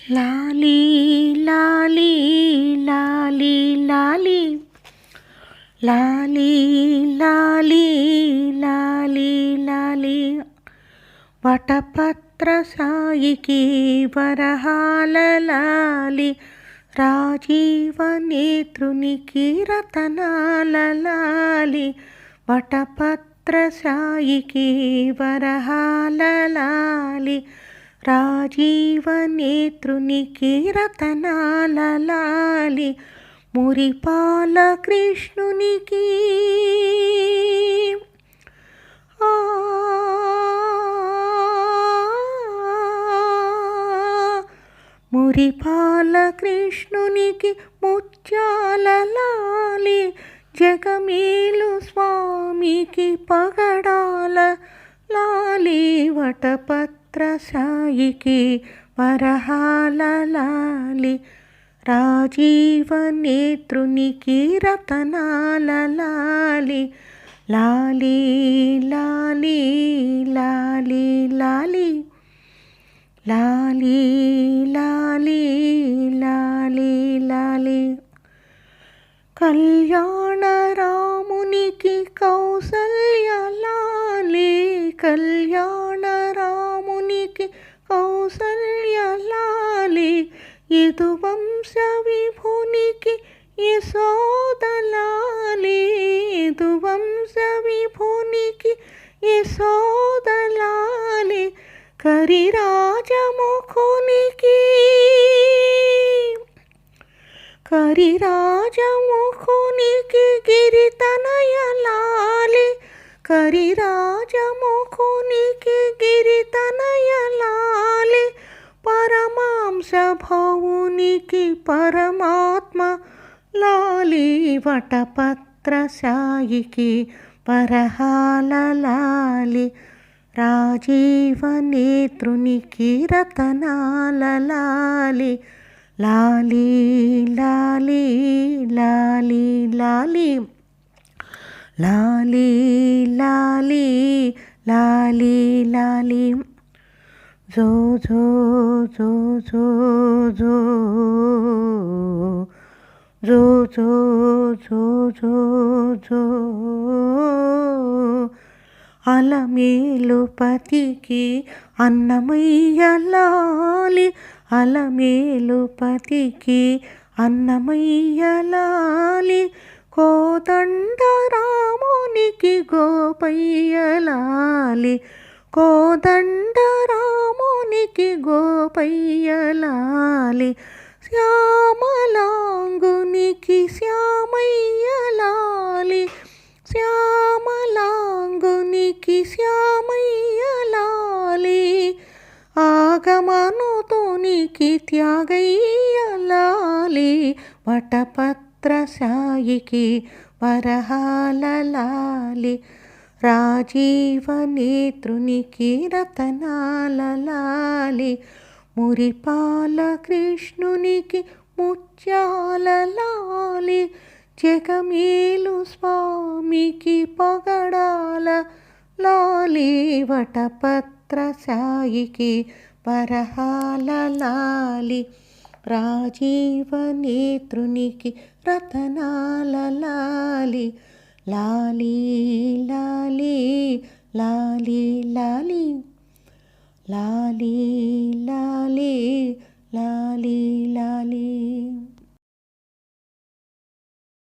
లాలీ లాలీ లాలీ లాలీ లాలీ లాలీ లాలీ లాలీ వటపత్ర సాయికి వరహాల లాలి రాజీవ నేత్రునికి రతనాల లాలి వటపత్ర సాయికి వరహాల లాలి రాజీవ నేత్రునికి రతనాల లాలి మురిపాల కృష్ణునికి మురిపాల కృష్ణునికి ముత్యాల లాలి జగమేలు స్వామికి పగడాల లాలి వటపత్ర సాయికి వరహాల లాలి రాజీవ నేత్రునికి రతనాల లాలి లాలి లాలి లాలి లాలి లాలి లాలి లాలి లాలి కళ్యాణ రామునికి కౌసల్య లాలి కళ్యాణ రామునికి కౌసల్య లాలి యదువంశ విభునికి యశోద లాలి యదువంశ విభునికి యశోద లాలి కరిరాజముఖునికి కరిరాజముఖునికి గిరితనయ లాలి కరిరాజముఖునికి గిరితనయ లాలి పరమాంశ భవునికి పరమాత్మ లాలి వటపత్ర సాయికి వరహాల లాలి రాజీవ నేత్రునికి రతనాల లాలి లాలి లాలి లాలి లాలి లాలి లాలి లాలి లాలి జో జో జో జో జో జో జో జో జో జో అలమేలుపతికి అన్నమయ్య లాలి అలమేలుపతికి అన్నమయ్య లాలి కోదండ రామునికి గోపయ్య లాలి కోదండ రామునికి గోపయ్య లాలి శ్యామలాంగునికి శ్యామయ్య లాలి శ్యామలాంగునికి శ్యామయ్య లాలి ఆగమనుతునికి త్యాగయ్య లాలి వటపత్ర సాయికి వరహాల లాలి రాజీవ నేత్రునికి రతనాల లాలి మురిపాల కృష్ణునికి ముత్యాల లాలి జగమేలు స్వామికి పగడాల లాలి వటపత్ర సాయికి వరహాల లాలి రాజీవ నేత్రునికి రతనాల లాలి లాలి లాలి లాలి లాలి లాలి లాలి లాలి లాలి